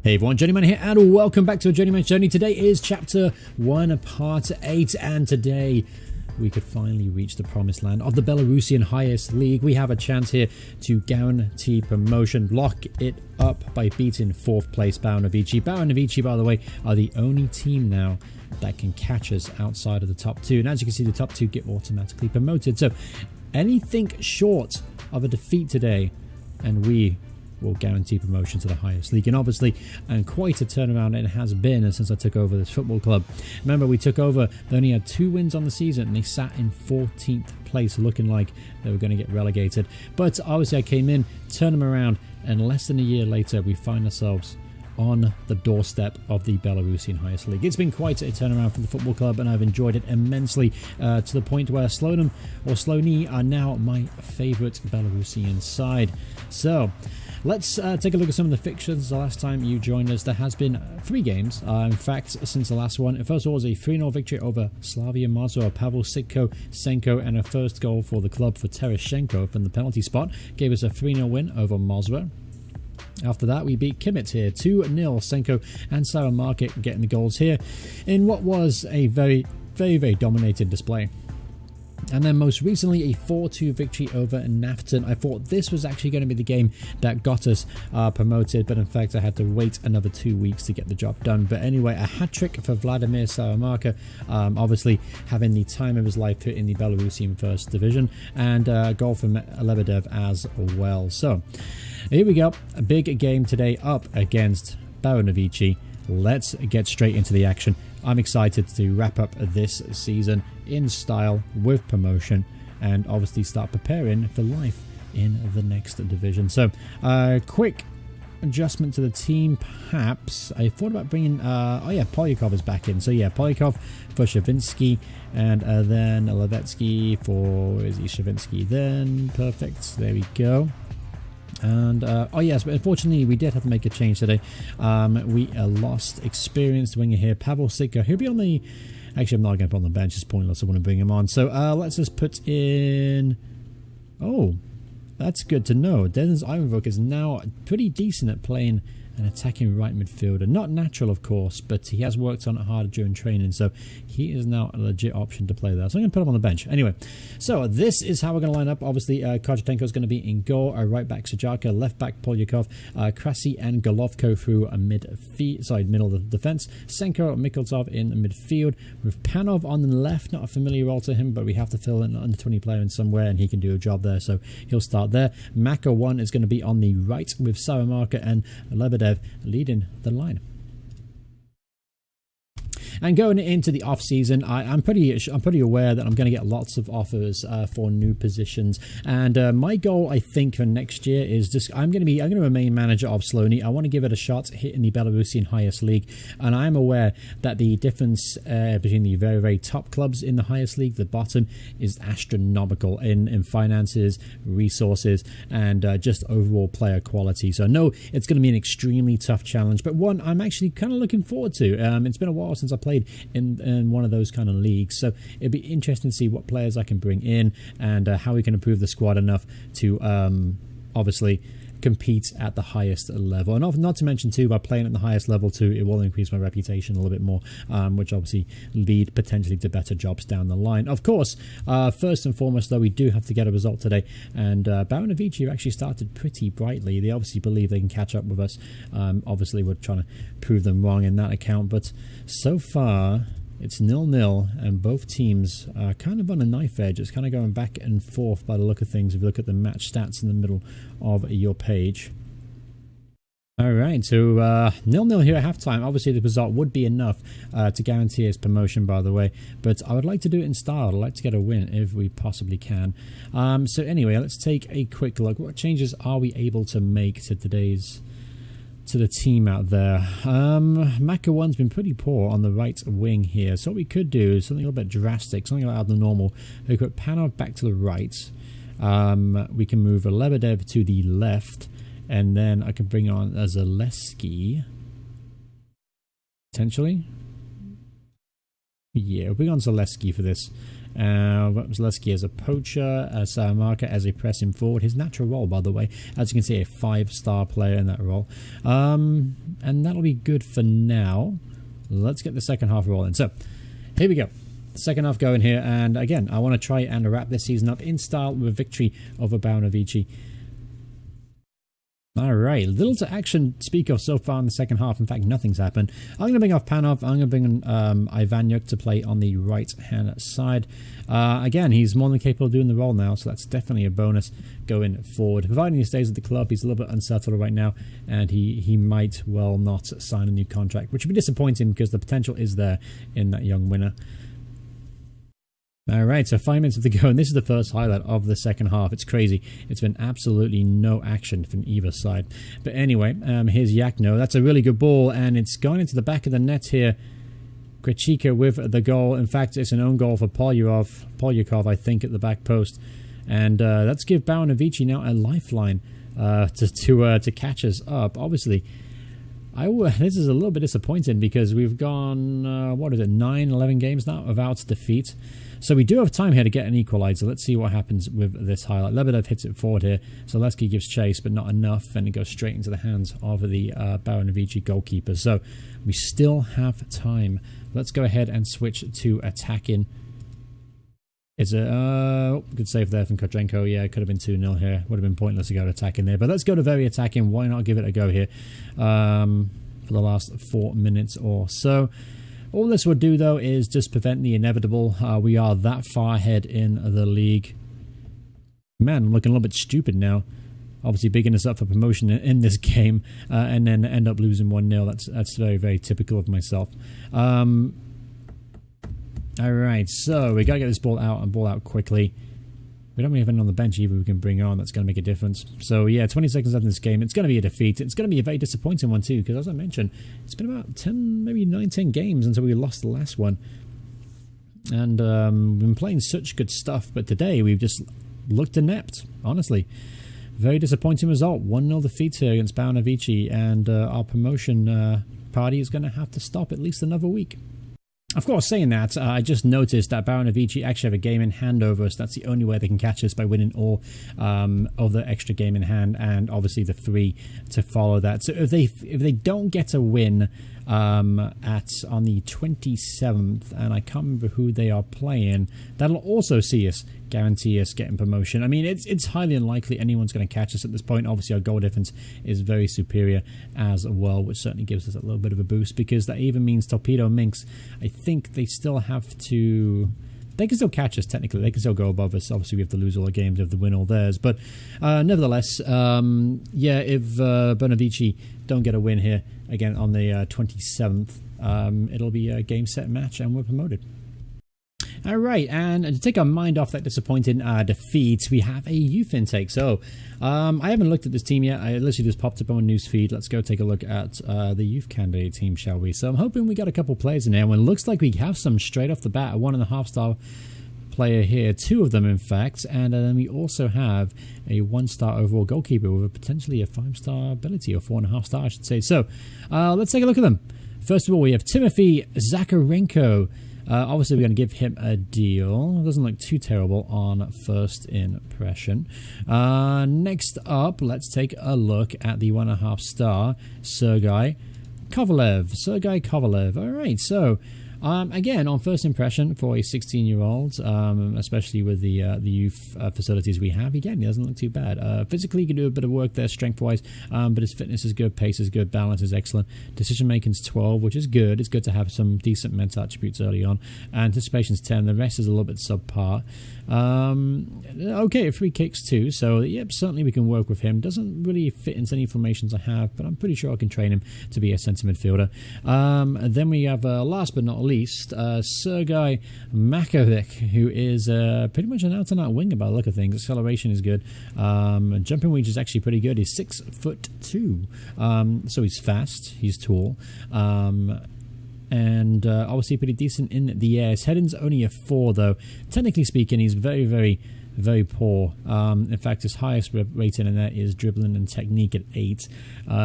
Hey everyone, Journeyman here and welcome back to a Journeyman's Journey. Today is chapter 1, part 8, and today we could finally reach the promised land of the Belarusian highest league. We have a chance here to guarantee promotion, lock it up by beating 4th place Baunovici. Baunovici, by the way, are the only team now that can catch us outside of the top 2. And as you can see, the top 2 get automatically promoted. So anything short of a defeat today and we will guarantee promotion to the highest league. And obviously, and quite a turnaround it has been since I took over this football club. Remember, we took over, they only had 2 wins on the season and they sat in 14th place, looking like they were going to get relegated. But obviously I came in, turned them around, and less than a year later we find ourselves on the doorstep of the Belarusian highest league. It's been quite a turnaround for the football club and I've enjoyed it immensely, to the point where Slonim or Sloni are now my favourite Belarusian side. So let's take a look at some of the fixtures. The last time you joined us, there has been 3 games, in fact, since the last one. First of all was a 3-0 victory over Slavia Moscow. Pavel Senko and a first goal for the club for Tereshchenko from the penalty spot gave us a 3-0 win over Moscow. After that, we beat Kimmich here 2-0. Senko and Sarah Market getting the goals here in what was a very dominated display. And then most recently, a 4-2 victory over Nafton. I thought this was actually going to be the game that got us promoted, but in fact I had to wait another 2 weeks to get the job done. But anyway, a hat-trick for Vladimir Saramarka, obviously having the time of his life here in the Belarusian First Division, and a goal from Lebedev as well. So here we go, a big game today up against Baunovici. Let's get straight into the action. I'm excited to wrap up this season in style with promotion and obviously start preparing for life in the next division. So quick adjustment to the team perhaps. I thought about bringing Polyakov is back in. So yeah, Polyakov for Shavinsky, and then Levetsky for, is he Shavinsky then? Perfect, there we go. And oh yes, but unfortunately we did have to make a change today. We lost experienced winger here, Pavel Sika. He'll be on the, actually I'm not going to put on the bench, it's pointless, I want to bring him on. So let's just put in, oh, that's good to know. Dennis Ivanvuk is now pretty decent at playing an attacking right midfielder. Not natural, of course, but he has worked on it hard during training, so he is now a legit option to play there. So I'm going to put him on the bench. Anyway, so this is how we're going to line up. Obviously, Kochetenko is going to be in goal. Right back Sajaka, left back Polyakov, Krasi and Golovko through a middle of the defense. Senko, Mikoltsov in midfield with Panov on the left. Not a familiar role to him, but we have to fill in an under 20 player in somewhere, and he can do a job there, so he'll start there. Maka 1 is going to be on the right with Saramarka and Lebedev leading the line. And going into the off season, I'm pretty aware that I'm going to get lots of offers for new positions. And my goal, I think, for next year is just I'm going to remain manager of Sloni. I want to give it a shot hitting the Belarusian highest league. And I'm aware that the difference between the very top clubs in the highest league, the bottom, is astronomical in finances, resources, and just overall player quality. So I know it's going to be an extremely tough challenge, but one I'm actually kind of looking forward to. It's been a while since I played in one of those kind of leagues, so it'd be interesting to see what players I can bring in and how we can improve the squad enough to obviously compete at the highest level. And not to mention too, by playing at the highest level too, it will increase my reputation a little bit more, which obviously lead potentially to better jobs down the line. Of course, first and foremost though, we do have to get a result today, and Baunovici actually started pretty brightly. They obviously believe they can catch up with us. Obviously we're trying to prove them wrong in that account, but so far it's 0-0 and both teams are kind of on a knife edge. It's kind of going back and forth by the look of things if you look at the match stats in the middle of your page. Alright, so 0-0 here at halftime. Obviously the result would be enough to guarantee his promotion, by the way, but I would like to do it in style. I'd like to get a win if we possibly can. So anyway, let's take a quick look. What changes are we able to make to the team out there? Maka 1's been pretty poor on the right wing here, so what we could do is something a little bit drastic, something out of the normal. We could put Panov back to the right. We can move a Lebedev to the left, and then I can bring on a Zaleski potentially. Yeah, we'll bring on Zaleski for this. Zaleski as a poacher, Salamanca as a pressing forward. His natural role, by the way, as you can see, a 5-star player in that role. And that'll be good for now. Let's get the second half rolling. So, here we go. Second half going here. And again, I want to try and wrap this season up in style with a victory over Baronovici. Alright, little to action speak of so far in the second half. In fact, nothing's happened. I'm going to bring off Panov. I'm going to bring in Ivanyuk to play on the right-hand side. Again, he's more than capable of doing the role now, so that's definitely a bonus going forward. Providing he stays at the club, he's a little bit unsettled right now, and he might well not sign a new contract, which would be disappointing because the potential is there in that young winner. Alright, so 5 minutes to go, and this is the first highlight of the second half. It's crazy. It's been absolutely no action from either side. But anyway, here's Yakno. That's a really good ball, and it's gone into the back of the net here. Krechika with the goal. In fact, it's an own goal for Polyakov, I think, at the back post. And let's give Baronovici now a lifeline to catch us up. Obviously, this is a little bit disappointing because we've gone, 9, 11 games now without defeat. So we do have time here to get an equalizer. Let's see what happens with this highlight. Lebedev hits it forward here. Zaleski gives chase, but not enough, and it goes straight into the hands of the Baronovici goalkeeper. So we still have time. Let's go ahead and switch to attacking. It's a good save there from Kodrenko. Yeah, it could have been 2-0 here. Would have been pointless to go to attacking there. But let's go to very attacking. Why not give it a go here for the last 4 minutes or so. All this would do, though, is just prevent the inevitable. We are that far ahead in the league. Man, I'm looking a little bit stupid now. Obviously, bigging us up for promotion in this game and then end up losing 1-0. That's very, very typical of myself. Alright, so we got to get this ball out and ball out quickly. We don't really have anyone on the bench either we can bring on. That's going to make a difference. So, yeah, 20 seconds left in this game. It's going to be a defeat. It's going to be a very disappointing one, too, because, as I mentioned, it's been about 10, maybe 9, 10 games until we lost the last one. And we've been playing such good stuff, but today we've just looked inept, honestly. Very disappointing result. 1-0 defeat here against Baronovici, and our promotion party is going to have to stop at least another week. Of course, saying that, I just noticed that Baronovici actually have a game in hand over us. That's the only way they can catch us, by winning all other extra game in hand, and obviously the 3 to follow that. So if they don't get a win on the 27th, and I can't remember who they are playing, that'll also guarantee us getting promotion. I mean, it's highly unlikely anyone's going to catch us at this point. Obviously, our goal difference is very superior as well, which certainly gives us a little bit of a boost, because that even means Torpedo Minx, I think they still have to... They can still catch us, technically. They can still go above us. Obviously, we have to lose all our games, we have to win all theirs. But nevertheless, yeah, if Baronovici don't get a win here, again, on the 27th, it'll be a game, set, match, and we're promoted. Alright, and to take our mind off that disappointing defeat, we have a youth intake. So, I haven't looked at this team yet. I literally just popped up on news feed. Let's go take a look at the youth candidate team, shall we? So I'm hoping we got a couple players in there. When it looks like we have some straight off the bat. A 1.5-star player here. 2 of them, in fact. And then we also have a 1-star overall goalkeeper with potentially a 5-star ability, or 4.5-star, I should say. So, let's take a look at them. First of all, we have Timothy Zakharenko. Obviously, we're going to give him a deal. Doesn't look too terrible on first impression. Next up, let's take a look at the 1.5-star Sergei Kovalev. All right, so again, on first impression for a 16-year-old, especially with the youth facilities we have, again, he doesn't look too bad. Physically, he can do a bit of work there, strength-wise, but his fitness is good, pace is good, balance is excellent. Decision-making's 12, which is good. It's good to have some decent mental attributes early on. Anticipation's 10. The rest is a little bit subpar. Okay, free kicks too, so yep, certainly we can work with him. Doesn't really fit into any formations I have, but I'm pretty sure I can train him to be a centre midfielder. Then we have, last but not least, Sergei Makovic, who is pretty much an out-and-out winger by the look of things. Acceleration is good. Jumping reach is actually pretty good. He's 6'2", so he's fast, he's tall. And obviously pretty decent in the air. His heading's only a 4, though. Technically speaking, he's very, very very poor. In fact, his highest rating in there is dribbling and technique at 8.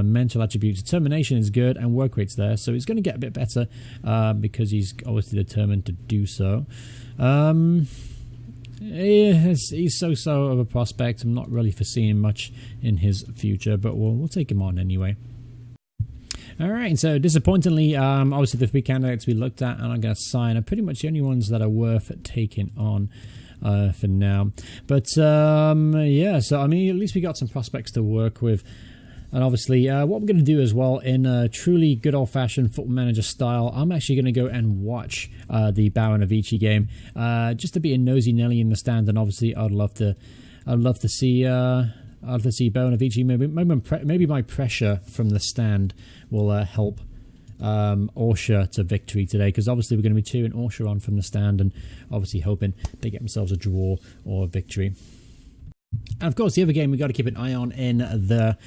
Mental attributes, determination is good, and work rate's there, so he's going to get a bit better because he's obviously determined to do so. He's so of a prospect. I'm not really foreseeing much in his future, but we'll take him on anyway. Alright, so disappointingly, obviously the 3 candidates we looked at and I'm going to sign are pretty much the only ones that are worth taking on for now. But yeah, so I mean, at least we got some prospects to work with. And obviously, what we're going to do as well, in a truly good old-fashioned Football Manager style, I'm actually going to go and watch the Baron of Vichy game, just to be a nosy Nelly in the stand. And obviously, I'd love to see Baron of Vichy. Maybe my pressure from the stand will help Orsha to victory today, because obviously we're going to be cheering Orsha on from the stand and obviously hoping they get themselves a draw or a victory. And of course, the other game we've got to keep an eye on in the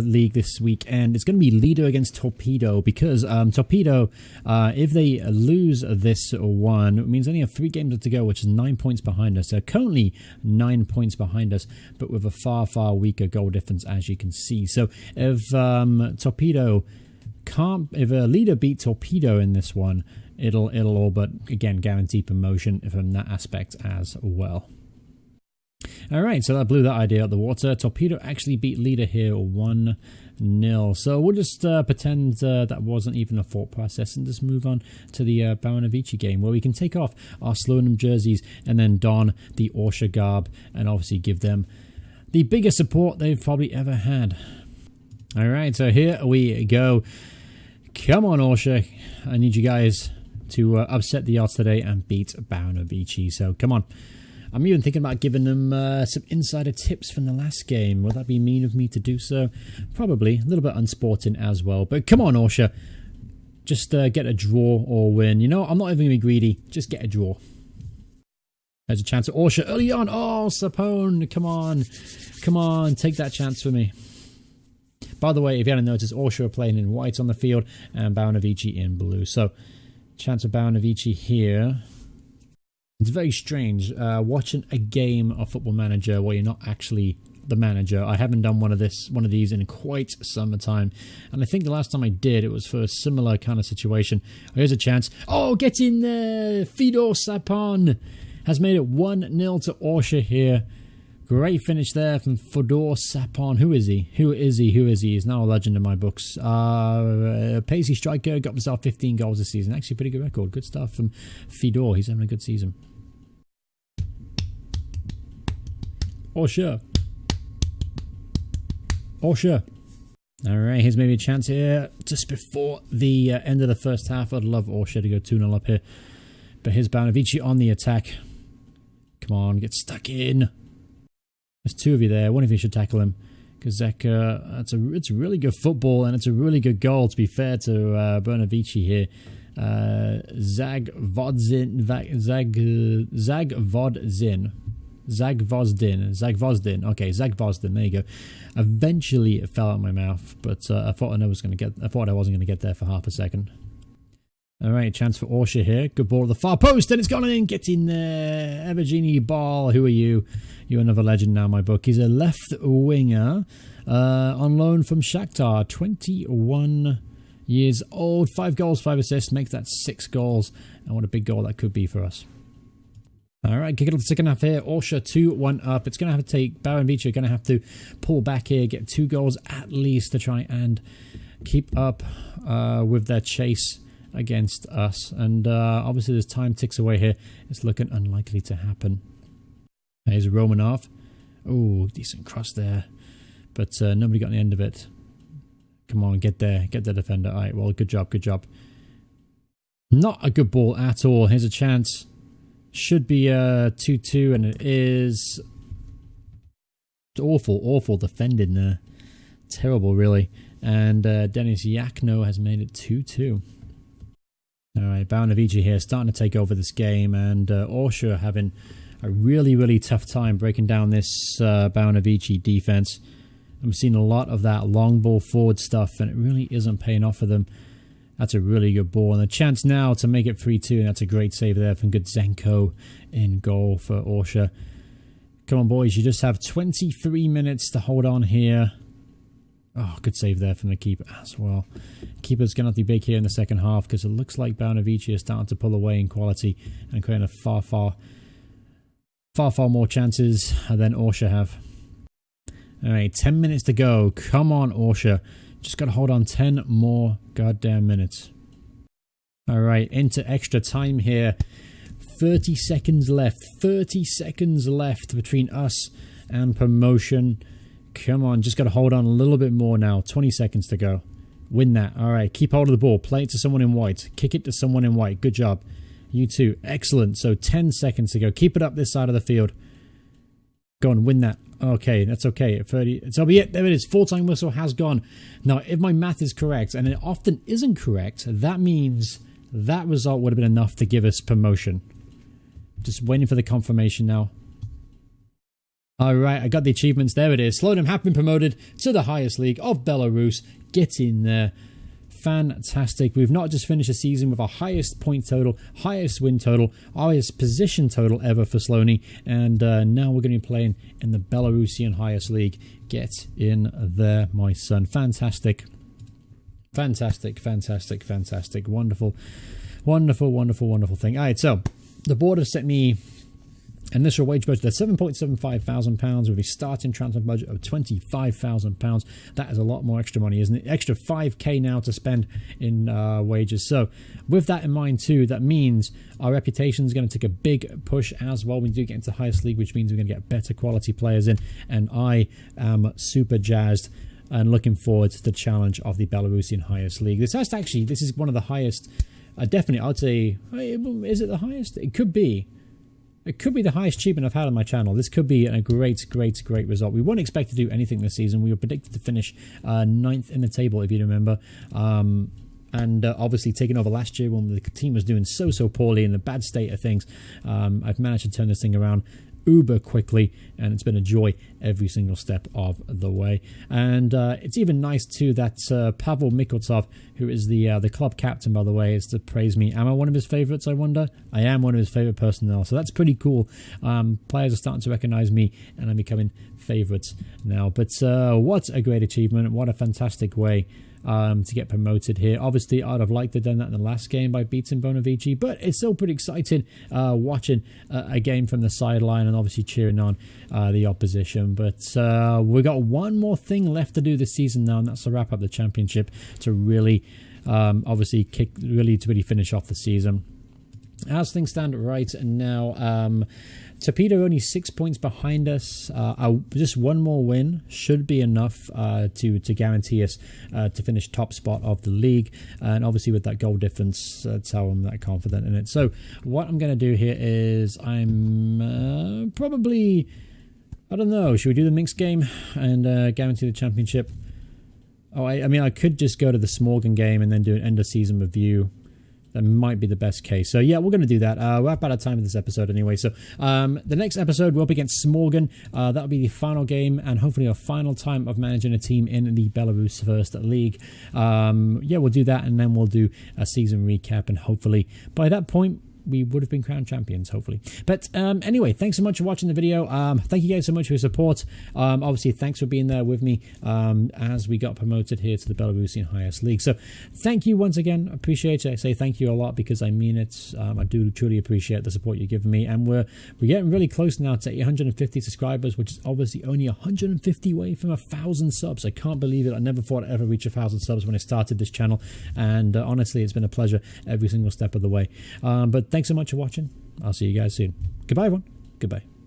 league this weekend, it's going to be Leader against Torpedo, because Torpedo, if they lose this one, it means they only have 3 games to go, which is 9 points behind us. They're currently 9 points behind us, but with a far, far weaker goal difference, as you can see. So if Torpedo can't, if a Leader beat Torpedo in this one, it'll all but, again, guarantee promotion from that aspect as well. Alright, so that blew that idea out the water. Torpedo actually beat Leader here 1-0. So we'll just pretend that wasn't even a thought process and just move on to the Baron of Vichy game, where we can take off our Slonim jerseys and then don the Orsha garb and obviously give them the biggest support they've probably ever had. Alright, so here we go. Come on, Orsha. I need you guys to upset the odds today and beat Baron of Vichy. So come on. I'm even thinking about giving them some insider tips from the last game. Would that be mean of me to do so? Probably. A little bit unsporting as well. But come on, Orsha. Just get a draw or win. You know, I'm not even going to be greedy. Just get a draw. There's a chance at Orsha early on. Oh, Sapone. Come on. Come on. Take that chance for me. By the way, if you hadn't noticed, Orsha are playing in white on the field and Baron of Vichy in blue. So, chance of Baron of Vichy here. It's very strange watching a game of Football Manager where you're not actually the manager. I haven't done one of these in quite some time, and I think the last time I did, it was for a similar kind of situation. Here's a chance. Oh, get in there! Fedor Sapon has made it 1-0 to Orsha here. Great finish there from Fedor Sapon. Who is he? Who is he? Who is he? He's now a legend in my books. Pacey striker, got himself 15 goals this season. Actually, pretty good record. Good stuff from Fedor. He's having a good season. Orsha. Orsha. Alright, here's maybe a chance here just before the end of the first half. I'd love Orsha to go 2-0 up here. But here's Baron of Vichy on the attack. Come on, get stuck in. There's 2 of you there. One of you should tackle him. Because it's a really good football and it's a really good goal, to be fair to Baron of Vichy here. Zagvozdin. Okay, Zagvozdin. There you go. Eventually, it fell out of my mouth, but I thought I wasn't going to get there for half a second. All right, chance for Orsha here. Good ball to the far post, and it's gone in. Get in there, Evergenie Ball. Who are you? You're another legend now, my book. He's a left winger on loan from Shakhtar. 21 years old. 5 goals, 5 assists. Make that 6 goals, and what a big goal that could be for us. Alright, kick it off the second half here. Orsha 2-1 up. It's going to have to take Baron Vichy, going to have to pull back here, get 2 goals at least to try and keep up with their chase against us. And obviously as time ticks away here, it's looking unlikely to happen. Here's Romanov. Oh, decent cross there. But nobody got the end of it. Come on, get there. Get the defender. Alright, well, good job, good job. Not a good ball at all. Here's a chance. Should be 2-2, and it is. Awful defending there. Terrible, really. And Denis Yakno has made it 2-2. Alright, Baron of Vichy here, starting to take over this game, and Orsha having a really tough time breaking down this Baron of Vichy defense. I'm seeing a lot of that long ball forward stuff, and it really isn't paying off for them. That's a really good ball, and a chance now to make it 3-2, and that's a great save there from Gudzenko in goal for Orsha. Come on, boys. You just have 23 minutes to hold on here. Oh, good save there from the keeper as well. Keeper's going to have to be big here in the second half because it looks like Bonavici is starting to pull away in quality and creating a far more chances than Orsha have. All right, 10 minutes to go. Come on, Orsha. Just got to hold on 10 more goddamn minutes. All right, into extra time here. 30 seconds left. 30 seconds left between us and promotion. Come on, just got to hold on a little bit more now. 20 seconds to go. Win that. All right, keep hold of the ball. Play it to someone in white. Kick it to someone in white. Good job. You too. Excellent. So 10 seconds to go. Keep it up this side of the field. Go on, win that. Okay, that's okay. At 30, so be it. There it is. Full-time whistle has gone. Now, if my math is correct, and it often isn't correct, that means that result would have been enough to give us promotion. Just waiting for the confirmation now. All right, I got the achievements. There it is. Slonim have been promoted to the highest league of Belarus. Get in there. Fantastic. We've not just finished a season with our highest point total, highest win total, highest position total ever for Slony, and now we're going to be playing in the Belarusian highest league. Get in there, my son. Fantastic. Fantastic, fantastic, fantastic. Wonderful, wonderful, wonderful, wonderful thing. All right, so the board have set me initial wage budget of £7,750 with a starting transfer budget of £25,000. That is a lot more extra money, isn't it? Extra 5k now to spend in wages. So with that in mind too, that means our reputation is going to take a big push as well. We do get into the highest league, which means we're going to get better quality players in, and I am super jazzed and looking forward to the challenge of the Belarusian highest league. This is one of the highest. Definitely, I'd say, is it the highest? It could be. It could be the highest achievement I've had on my channel. This could be a great result. We weren't expected to do anything this season. We were predicted to finish 9th in the table, if you remember. And obviously taking over last year when the team was doing so poorly in the bad state of things. I've managed to turn this thing around uber quickly, and it's been a joy every single step of the way. And it's even nice too that Pavel Mikoltov, who is the club captain, by the way, is to praise me. Am I one of his favorites, I wonder? I am one of his favorite personnel, so that's pretty cool. Players are starting to recognize me, and I'm becoming favorites now. But what a great achievement. What a fantastic way to get promoted here. Obviously, I'd have liked to have done that in the last game by beating Bonavici, but it's still pretty exciting watching a game from the sideline and obviously cheering on the opposition. But we got one more thing left to do this season now, and that's to wrap up the championship to really obviously really finish off the season. As things stand right now, Torpedo only 6 points behind us. Just one more win should be enough to guarantee us to finish top spot of the league. And obviously with that goal difference, that's how I'm that confident in it. So what I'm going to do here is I'm probably, I don't know, should we do the mixed game and guarantee the championship? Oh, I mean, I could just go to the Smorgon game and then do an end of season review. That might be the best case. So yeah, we're going to do that. We're about out of time in this episode anyway. So the next episode will be against Smorgon. That'll be the final game and hopefully our final time of managing a team in the Belarus First League. Yeah, we'll do that, and then we'll do a season recap, and hopefully by that point we would have been crowned champions, hopefully. But anyway, thanks so much for watching the video. Thank you guys so much for your support. Obviously, thanks for being there with me as we got promoted here to the Belarusian highest league. So thank you once again. Appreciate it. I say thank you a lot because I mean it. I do truly appreciate the support you're giving me. And we're getting really close now to 850 subscribers, which is obviously only 150 away from 1,000 subs. I can't believe it. I never thought I'd ever reach 1,000 subs when I started this channel. And honestly, it's been a pleasure every single step of the way. But thanks so much for watching. I'll see you guys soon. Goodbye, everyone. Goodbye.